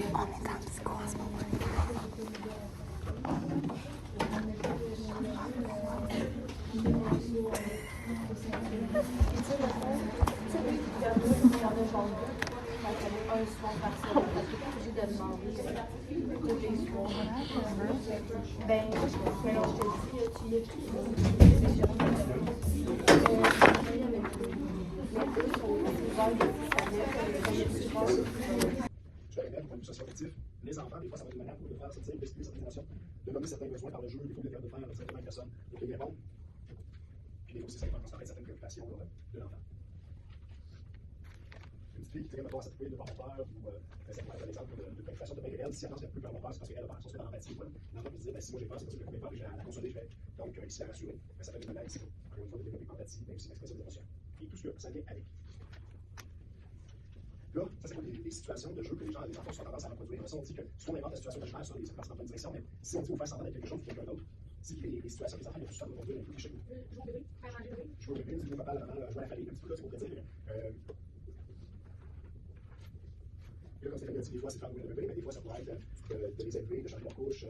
On est dans le psycho en ce moment. Un soir par semaine, parce que tu es obligé de demander tous les soirs. Ben, alors je te dis, tu y écris. Je répète, du point de vue socio-affectif, les enfants, des fois, ça va être une manière pour eux de faire sortir, d'expliquer certaines émotions, de nommer certains besoins par le jeu, des fois, de faire certaines personnes pour y répondre. Puis des fois aussi, ça dépend constater certaines préoccupations de l'enfant. Une petite fille qui dirait, mettons, à cette fille de avoir peur, ou ça pourrait être un exemple de préoccupation de bien réelle. Si elle pense qu'elle peut avoir peur, c'est parce qu'elle a peur. Si on se met dans l'empathie, l'enfant peut se dire, ben, si moi j'ai peur, c'est parce que j'ai peur, puis je vais la consoler, je vais donc ici la rassurer. Ben, ça peut être une manière ici, encore une fois, de développer l'empathie, mais aussi l'expression des émotions. Et tout ce que ça vient avec. Là, ça, c'est des situations de jeu que les enfants ont tendance à reproduire. Ça, on dit que soit on invente la situation imaginaire, soit ça passe dans une direction, mais si on dit, il faut faire semblant d'être quelque chose ou quelqu'un d'autre, si les situations que les enfants ont tout ça reproduire un peu chez nous. Jouer au bébé, jouer au papa, la maman, jouer à la famille, un petit peu là, c'est pour dire. Là, comme Stéphanie a dit, des fois, c'est de faire jouer le bébé, mais des fois, ça pourrait être de les élever, de changer leur couche,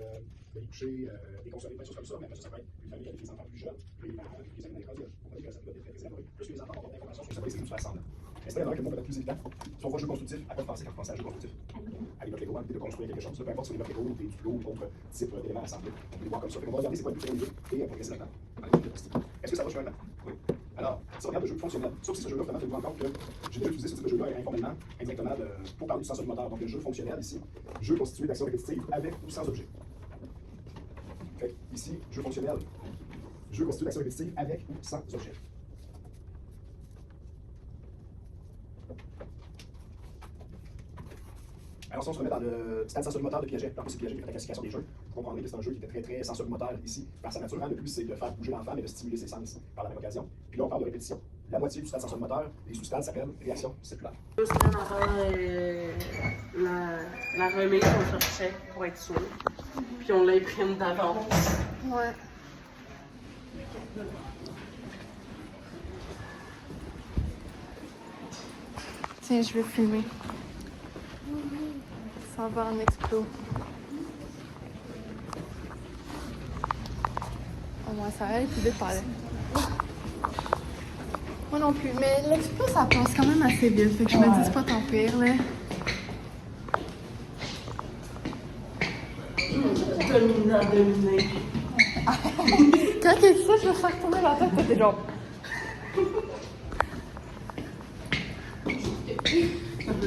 de les coucher, des consoler, plein de choses comme ça. Mais ça peut être une famille avec des enfants plus jeunes, puis les parents, puis les amis dans l'école, on dit que ça peut être très amoureux. Plus que les enfants ont d'informations sur ça, c'est une situation semblant. Mais c'est vrai que le mot peut être plus évident. Si on voit jeu constructif, à quoi penser quand on pense à jeu constructif? À l'époque Lego, l'idée de construire quelque chose. Peu importe si on est Lego ou des duos ou d'autres types d'éléments assemblés. On peut les voir comme ça. On va regarder c'est quoi le but de jeu et progresser là-dedans. Est-ce que ça va jusqu'à là-dedans? Oui. Alors, si on regarde le jeu fonctionnel, sauf si ce jeu-là, vraiment, tenez-vous en compte que j'ai déjà utilisé ce type de jeu-là informellement, indirectement, pour parler du sens du moteur. Donc, le jeu fonctionnel ici, jeu constitué d'actions répétitives avec ou sans objet. Fait ici, jeu fonctionnel, jeu constitué d'actions répétitives avec ou sans objet. Alors, si on se remet dans le stade sensorimoteur de Piaget, alors c'est Piaget qui fait la classification des jeux, vous comprendrez que c'est un jeu qui était très, très sensorimoteur ici, par sa nature. Le but, c'est de faire bouger l'enfant, mais de stimuler ses sens par la même occasion. Puis là, on parle de répétition. La moitié du stade sensorimoteur, les sous-stades s'appellent réaction circulaire. Juste avant la remise qu'on cherchait pour être sûr, puis on l'imprime d'avance. Ouais. Tiens, je vais filmer. Ça va en explo. Au moins, ça va aller plus vite par là. Moi non plus, mais l'explo, ça passe quand même assez vite. Fait que je me dis, c'est pas tant pire, là. Dominé. Quand tu dis ça, je vais faire tourner la tête, t'es genre.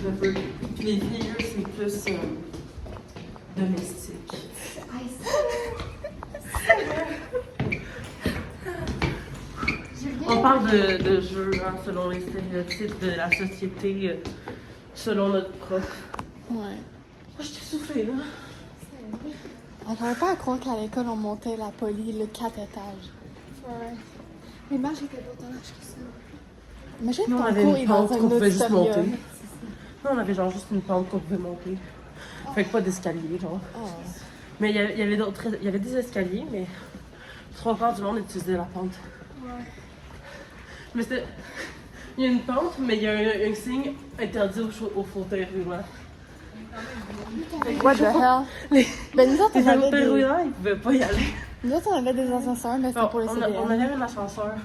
Un peu. Puis les filles, c'est plus domestique. On parle de jeux hein, selon les stéréotypes de la société, selon notre prof. Ouais. Moi, je t'ai soufflé, là. On n'arrivait pas à croire qu'à l'école, on montait la poli, le 4 étages. Ouais. Les marches étaient pas tant larges que ça. Imagine Nous, on ton avait cours une est dans pente un qu'on pouvait juste monter. auditorium. Nous, on avait genre juste une pente qu'on pouvait monter. Fait que pas d'escalier, genre. Oh. Mais il y avait des escaliers, mais 3/4 du monde utilisait la pente. Ouais. Mais c'était... Il y a une pente, mais il y a un signe interdit au fauteuil roulant. What the hell? Ben nous autres, Les on avait fauteuils des... roulants, ils pouvaient pas y aller. Nous autres, on avait des ascenseurs, mais c'était Bon, pour les on CDN. avait un ascenseur,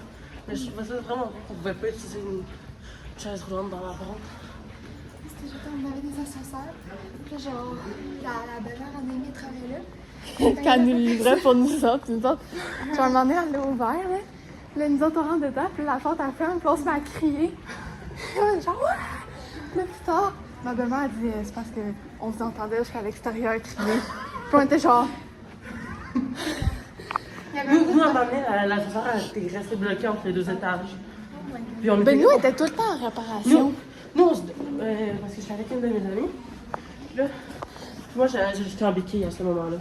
mais je trouvais ça vraiment cool qu'on pouvait pas utiliser une chaise roulante dans la pente. On avait des ascenseurs. Puis là, genre, la belle-mère en aimé travailler là. Quand elle nous livrait pour nous autres, genre, un moment donné, elle l'a ouvert, là. Là, nous autres, on rentre dedans, puis la porte, elle ferme, puis on se met à crier. Puis on est genre, ouais! Puis là, plus tard, ma belle-mère, elle dit, c'est parce qu'on vous entendait jusqu'à l'extérieur crier. Puis on était genre... Nous, à un moment donné, l'ascenseur était resté bloqué entre les 2 étages. Puis on était... Ben nous, on était tout le temps en réparation. Nous parce que j'étais avec une de mes amies. Puis là, moi, j'étais en béquille à ce moment-là.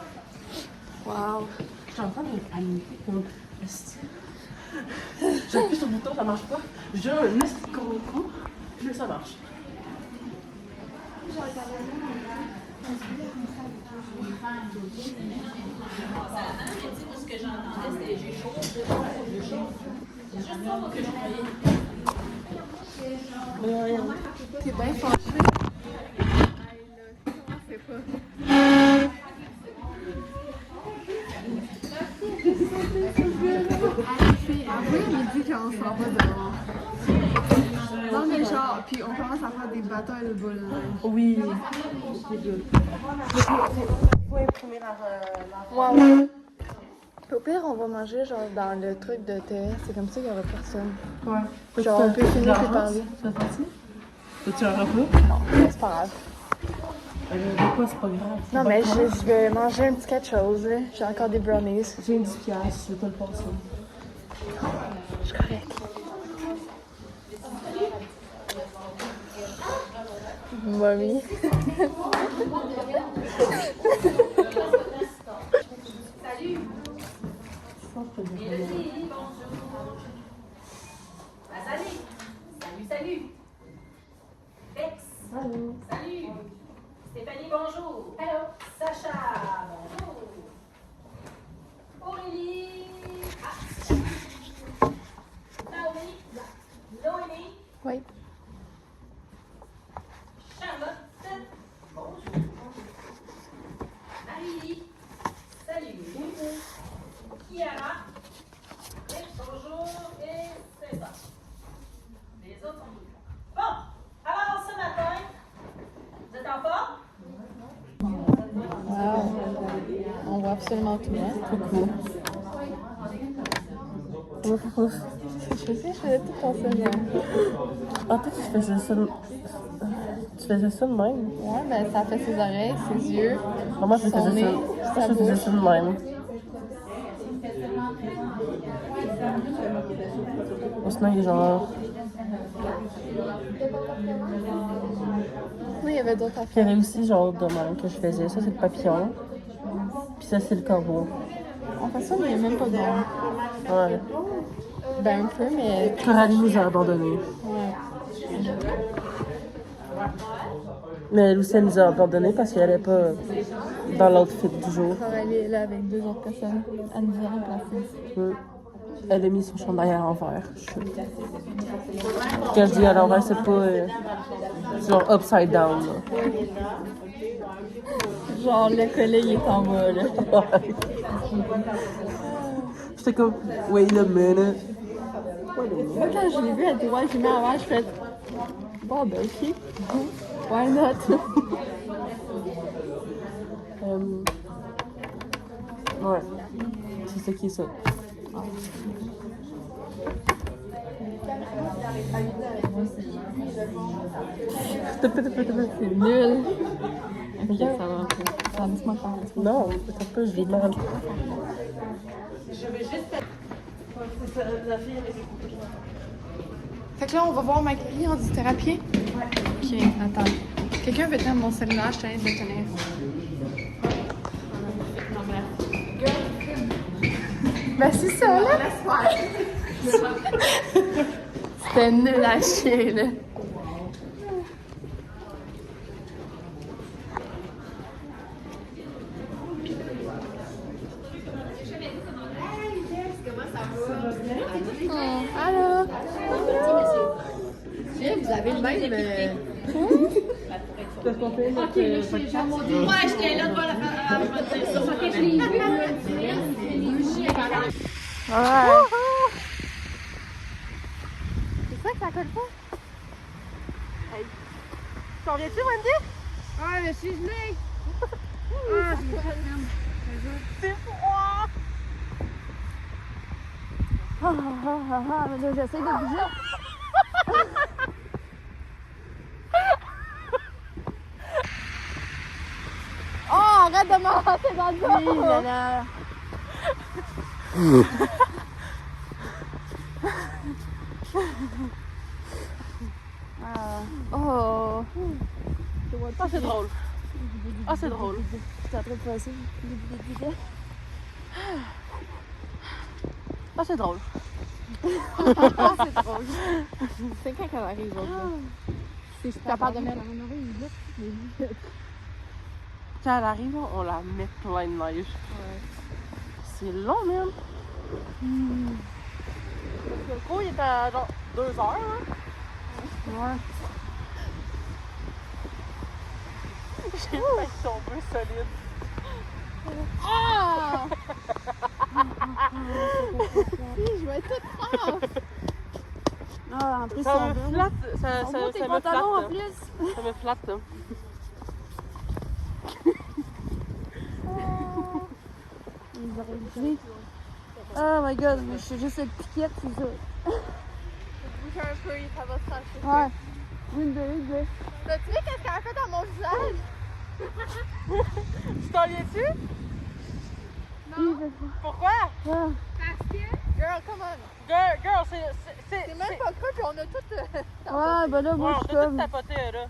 Wow! J'étais en train de paniquer comme... J'appuie sur le bouton, ça marche pas. J'ai un esti gros coup, puis là, ça marche. Ce que j'entendais, c'était j'ai chaud, j'ai chaud. C'est juste ça que je voyais. T'es bien fâché. C'est pas... dit qu'on se rend pas dehors. Non, mais genre, puis on commence à faire des batailles de boules. Oui. C'est good. Faut imprimer la... Ouais. Au pire, on va manger genre dans le truc de TS, c'est comme ça qu'il y aura personne. Ouais. Genre, on peut finir et parler. Tu vas partir? Veux-tu un repas? Non, mais c'est pas grave. De quoi, c'est pas grave. Non, mais je vais manger un petit quelque chose, là. J'ai encore des brownies. J'ai 10 piastres, je vais te le passer. Je suis correcte. Mommy. Salut. Bex. Salut. Stéphanie, bonjour. Hello. Sacha, bonjour. Aurélie. Naomi. Noémie. Oui. Charlotte. Bonjour. Marie. Salut. Kiara. Bonjour. Et c'est ça. Les autres sont tous là. Bon, alors ce matin, vous êtes en forme? Wow. On voit absolument tout, hein? Coucou. Ouf, ouf. Je sais, je faisais tout penser là. Ah, toi, tu faisais ça... Tu faisais ça de même? Ouais, mais ça fait ses oreilles, ses yeux. Ah, moi, je faisais Son nez, ça. sa Je faisais ça de même. Ou sinon, il est genre... Oui, il y avait d'autres Il y affaires. avait aussi genre de même que je faisais. Ça, c'est le papillon. Puis ça, c'est le corbeau. En fait, ça, il n'y a même pas d'or. Ouais. Ben, un peu, mais. Coralie nous a abandonnés. Ouais. Mais elle aussi, elle nous a abandonnés parce qu'elle n'est pas dans l'outfit du jour. Coralie est là avec deux autres personnes. Elle nous a remplacés. Elle a mis son chandail à l'envers. Quand je dis à l'envers, c'est pas genre upside down. Là. Genre, le collet, il est en bas, là. Ouais. J'étais comme, wait a minute. Moi, quand je l'ai vu, elle était ouais, j'ai mis avant, je fais. Bon, ben, ok. Why not? Ouais. C'est ça qui est ça. C'est nul. Ok, ça va un peu. Ça va, laisse-moi faire. Non, un peu, je vis mal. Fait que là, on va voir Magali en dithérapie. Ok, attends. Quelqu'un veut tenir mon cellulaire, je t'invite de le tenir. Ben c'est ça, là! C'était nul à chier, là. Allô? Vous avez le même. Ouais, j'étais là devant la je l'ai vu. Ouais. C'est ça que ça colle pas? Hey. T'en viens-tu, Wendy? Ouais, mais si je l'ai. Ah, je l'ai fait, même. C'est froid! Mais là, j'essaie de bouger. Oh, arrête de m'avancer dans le dos! Oui, là, là. Oh! Ah, c'est drôle. Ah, c'est drôle. J'étais en train de passer. Ah, c'est drôle. C'est drôle. C'est quand qu'elle arrive, là? Si je suis capable de mettre... Quand elle arrive, on la met plein de neige. Ouais. C'est long, même. Le cours, il était à genre 2 heures, hein? Ouais. J'ai failli tomber solide. Ah! Je vais être toute propre. Ah, en plus, Ça me flatte. Ça tes me pantalons en flatte. plus. Ça me flatte. Là. Les oreilles. Oh my god, mais je suis juste cette piquette, c'est ça. Bouge un peu, ça va se trancher. Ouais. Une, deux. T'as-tu vu qu'est-ce qu'elle a fait à mon visage? Tu t'en viens-tu? Pourquoi? Ah. Girl, come on. Girl, C'est même pas creux, puis on a tout. Ouais, ben là, Ouais, moi, on je suis t'a tout comme... tapoté, là.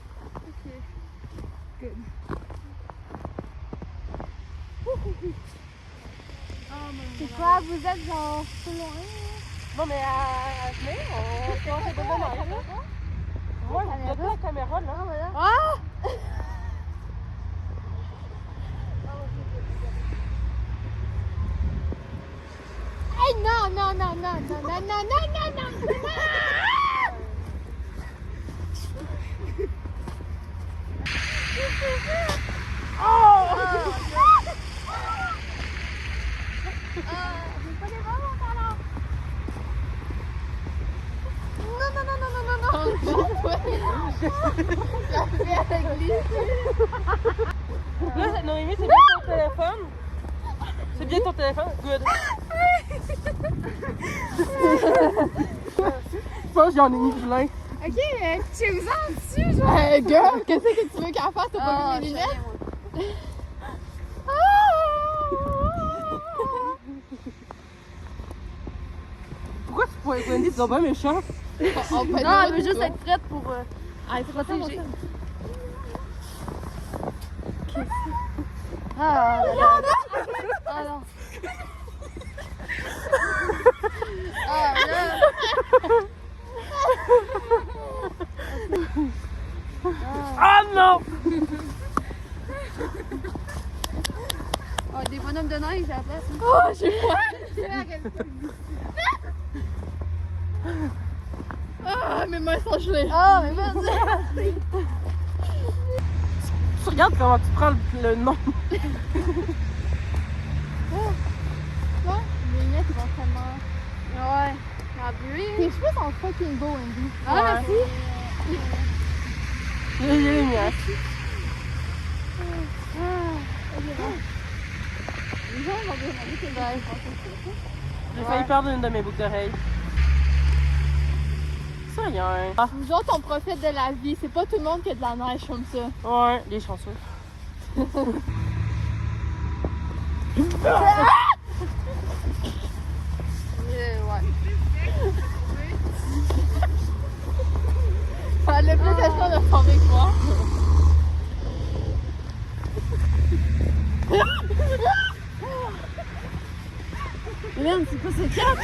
C'est quoi, vous êtes genre trop loin? Non, mais à venir, on se fait de bonne heure, là. Ouais, il y a la caméra, là. Hey, non! Là, Noémie, c'est bien ton téléphone. C'est bien ton téléphone? Good. Je pense que j'en ai mis plein. Ok, tu me sens dessus, genre. Hey, girl, qu'est-ce que tu veux qu'elle fasse? T'as pas vu mes lunettes? Pourquoi tu pourrais Wendy, tu sont pas méchants? Non, elle veut juste être prête pour être protégée. Ah, là, là. Ah, non. Ah, là. Ah non! Oh, des bonhommes de neige à la place. Oh, j'ai froid. Ah, mes mains sont gelées. Ah, mais vas-y. Tu regardes comment tu prends le nom. Mes lunettes vont tellement. Ouais. Ah, oui. Tes cheveux sont fucking beaux, Andy. Ah, merci. J'ai les miens. Les gens vont demander que J'ai failli perdre une de mes boucles d'oreilles. Ça y est. Ah, Nous autres, on profite de la vie. C'est pas tout le monde qui a de la neige comme ça. ouais, les chanceux. Ouais. Elle a plus question de former que moi. Merde, c'est quoi ce catch?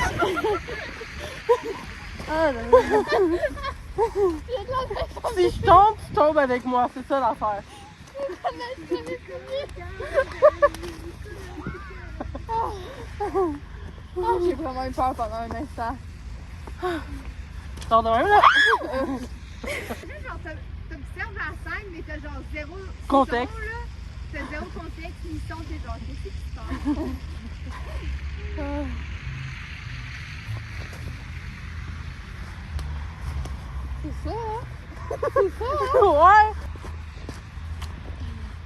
Ah, là, là. Si je tombe, tu tombes avec moi. C'est ça l'affaire. Oh, j'ai vraiment eu peur pendant un instant. Tu sors de même, là? Genre, t'observes la scène, mais t'as genre zéro Contexte. son, là. T'as zéro contexte, ni son, t'es genre, qu'est-ce qui se passe? C'est ça, hein? Ouais!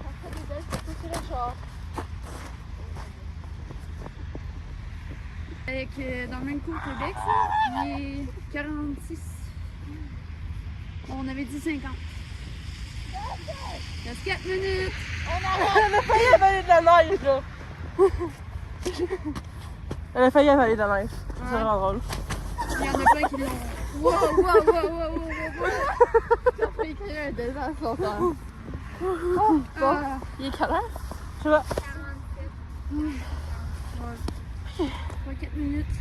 On fait des belles photos sur le char. Avec, dans le même cours Québec, ça, il est 46. On avait dit 50. Il reste 4 minutes. Elle a failli avaler de la neige, là. Elle a failli avaler de la neige. C'est vraiment drôle. Il y en a plein qui l'ont. Wow. Ça fait écrire un désastre longtemps. Ah, Il est quelle heure? Je sais pas. 4 minutes.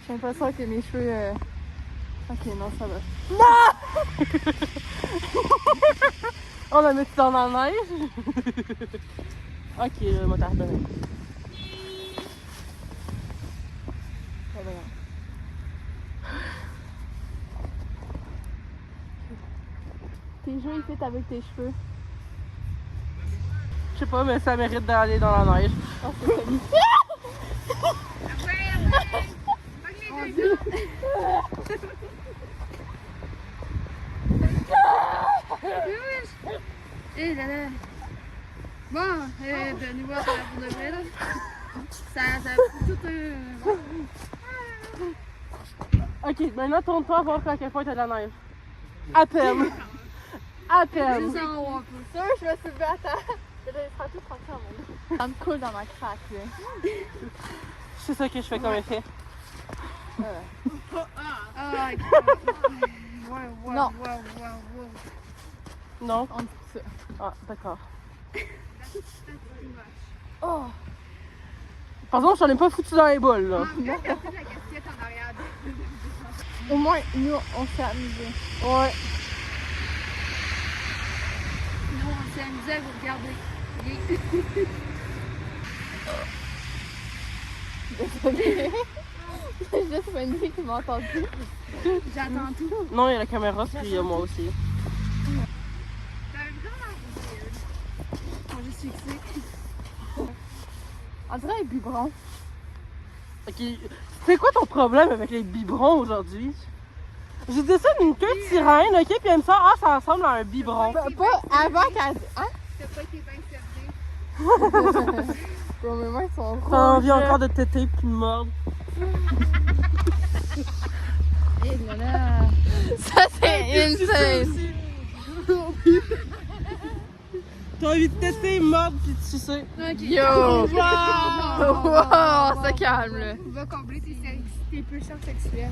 J'ai l'impression que mes cheveux. Ok, non, ça va. On a mis dans la neige. Ok, le motard donné. Pas bien. Tes jeux, ils fit avec tes cheveux. Je sais pas, mais ça mérite d'aller dans la neige. Oh, c'est Eh là là. Bon, de nouveau pour de vrai là. Ça tout Ok, maintenant tourne-toi voir à quel point t'as de la neige. À peine. À peine. juste en haut un peu. Ça, je me suis levée à terre. Mais là, il sera tout parti à mon dos. Ça me coule dans ma craque, là. C'est ça que je fais comme effet. Ah, Non. Non? On dit ça. Ah, d'accord. Oh! Par exemple, j'en ai pas foutu dans les boules, là. T'as fait la casquette en arrière. Au moins, nous, on s'est amusés. Ouais. Nous, on s'est amusés à vous regarder. Désolée. C'est juste Wendy qui m'a entendu. J'attends tout. Non, il y a la caméra, puis il y a moi aussi. T'avais vraiment weird. Moi, je suis fixée. On dirait un biberon. Ok. C'est quoi ton problème avec les biberons aujourd'hui? J'ai dessiné une queue de sirène, ok? Puis elle me sort, ah, ça ressemble à un biberon. Pas avant qu'elle... Hein? T'as pas été bien servi. Bon, mes mains sont T'as rouges. envie encore de téter puis de mordre. Eh là là. Ça, c'est insane. T'as envie de téter, mordre puis de sucer. Yo! Wow! Ça calme, là. Va combler tes pulsions sexuelles.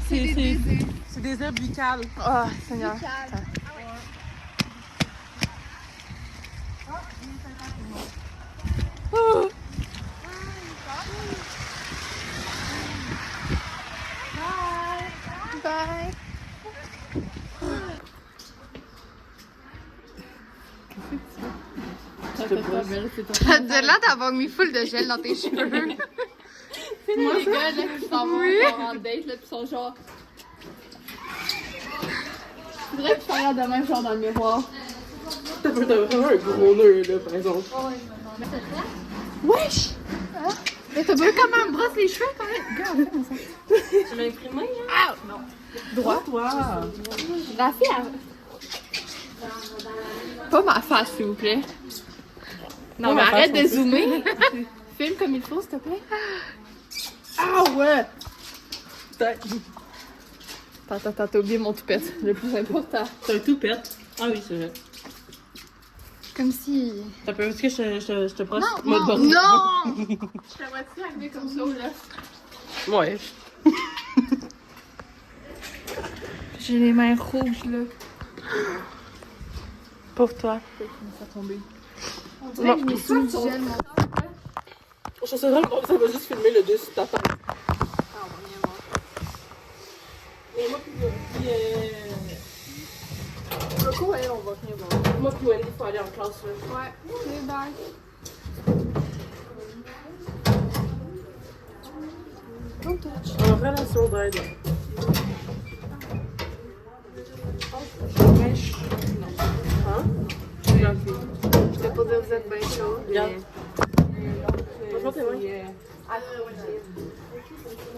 C'est des herbes buccales. Oh, Seigneur. Bye. T'as de l'air d'avoir mis full de gel dans tes cheveux. C'est les gars là qui s'en vont en date là pis sont genre. Faudrait que je regarde de même genre dans le miroir. T'as vraiment un gros nœud là par exemple. Wesh! Hein? Mais t'as vu comment elle me brosse les cheveux quand même? Regarde, comment ça. Tu l'as imprimé, hein? Ah! Non. Droit? Toi! La fille, elle... Pas ma face, s'il vous plaît. Non, Pas mais ma arrête face de non zoomer. Filme comme il faut, s'il te plaît. Ah ouais! Attends, t'as oublié mon toupette. Le plus important. T'as un tout pète. Ah oui, c'est vrai. Comme si... T'as peur que je te brosse? Non! Mode Non! brosse. Je t'aimerais-tu arriver comme ça, là? Ouais. J'ai les mains rouges, là. Pauvre toi. Ça tomber. On dirait que je me suis mis du gel, moi. Je trouve ça drôle qu'on ça va juste filmer le dessus de ta tête. Mais moi puis Le coup, elle, on va venir voir. moi puis Wendy, faut aller en classe là. Ouais, c'est bye. En relation d'aide. Hein? Regarde. Je t'ai pas dit vous êtes bien chaud. Regarde. Franchement, tes mains.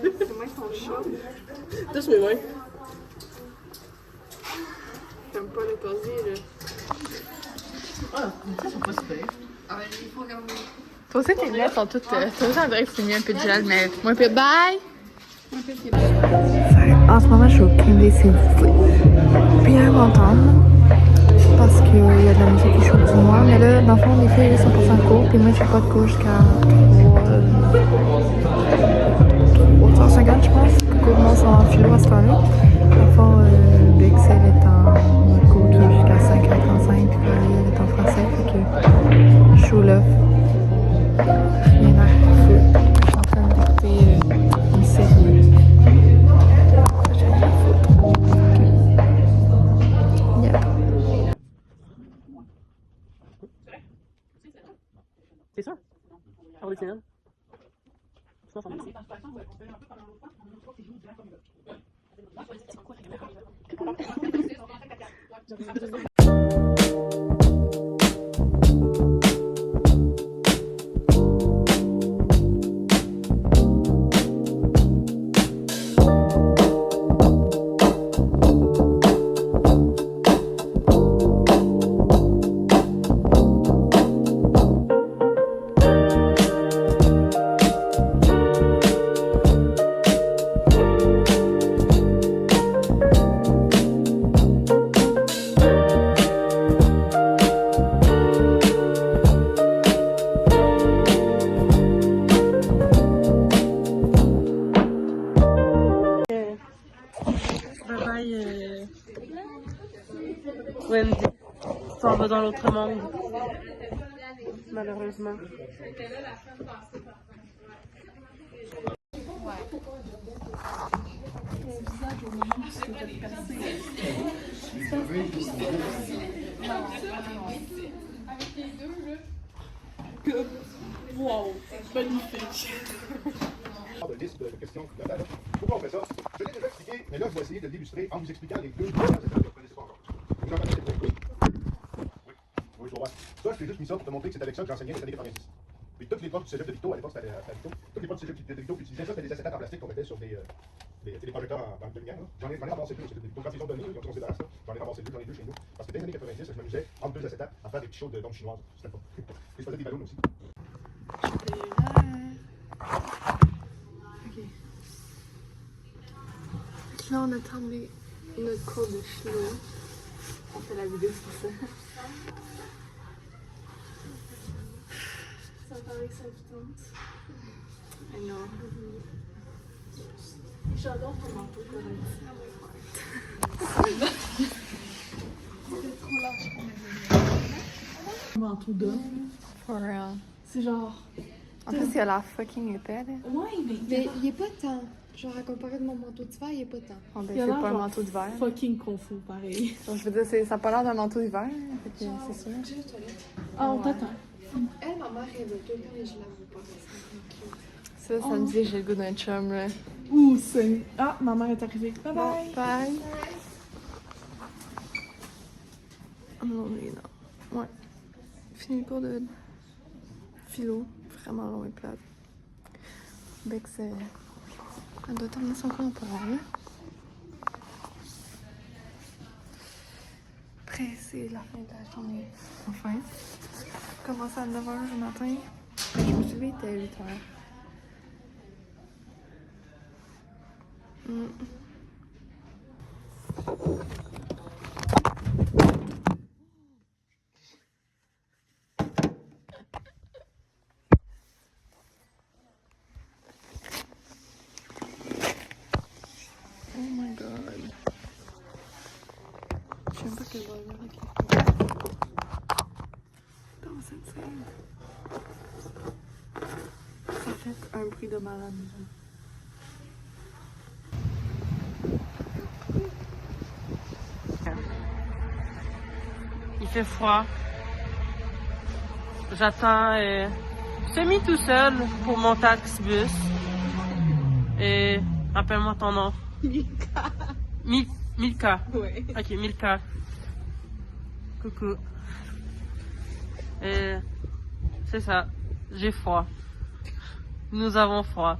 Tes mains sont chaudes. Touche mes mains. J'aime pas le casier, là. Ah, ça, c'est pas super. Ah, ben, il faut comme... Toi aussi, tes lunettes sont toutes... Toi aussi, on dirait que c'est mis un peu de gel, mais... Moi, un peu... Bye! En ce moment, je suis au Kindle, s'il vous plaît. Bien m'entendre. Parce qu'il y a de la musique qui joue du moins. Mais là, dans le fond, les filles, ils sont pour 5 cours. Puis moi, je fais pas de cours jusqu'à 3h50, je pense. Les cours, moi, sont en philo à ce temps-là. Dans le fond, Bix, elle est en cours qui est jusqu'à 5h35. Puis elle est en français. Fait que je suis là. Rien à feu. Je suis en train d'écouter une série. J'ai rien à foutre. Yeah. C'est ça? Original. t'en vas dans l'autre monde. Malheureusement. Wow, magnifique. De liste de questions. Pourquoi on fait ça? Je l'ai déjà expliqué, mais là, je vais essayer de l'illustrer en vous expliquant les deux premières étapes que vous ne connaissez pas encore. Vous en connaissez oui. Oui, je vois. Ça, je t'ai juste mis ça pour te montrer que c'est avec ça que j'enseignais les années 90. Puis toutes les profs du cégep de Victo, à l'époque, c'était à Victo, toutes les profs du cégep de Victo utilisaient ça, c'était des acétates en plastique qu'on mettait sur des projecteurs en lumière. J'en ai ramassé deux, quand ils ont donné, ils ont considéré ça. J'en ai ramassé deux, j'en ai deux chez nous. Parce que dès les années 90, je m'amusais entre deux acétates à faire des petits shows de danse chinoise. C'était pas. Et je faisais des ballons aussi. Ok. Là, on attend notre cours de philo. On fait la vidéo sur ça. Ça paraît que ça vous tente. I know. J'adore ton manteau, Manteau d'homme. For real. C'est genre. En plus, il a l'air fucking épais, là. Ouais, Mais il est pas tant. Genre, à comparer de mon manteau d'hiver, il est pas tant. On Il a c'est l'air pas un genre manteau d'hiver. fucking confus, pareil. Donc, je veux dire, ça n'a pas l'air d'un manteau d'hiver, fait que c'est sûr. Ah, on t'attend. Elle, ma mère, elle veut tout le temps, mais je l'avoue pas. Ça me dit que j'ai le goût d'un chum, là. Ouh, c'est. Ah, ma mère est arrivée. Bye Bon, bye. bye. Oh non, mais non. Ouais. Fini le cours de philo. Vraiment long et plate. Bex, elle doit terminer son cours pour elle. Après, c'est la fin de la journée. Enfin. Commence à 9h du matin. Je me suis levée, il était à 8h. Oh my god. Je sais même pas quel va y avoir avec dans cette scène. Ça fait un bruit de malade. Il fait froid. J'attends semi tout seul pour mon taxi-bus. Et rappelle-moi ton nom. Milka. Ouais. Ok, Milka. Coucou. Et c'est ça. J'ai froid. Nous avons froid.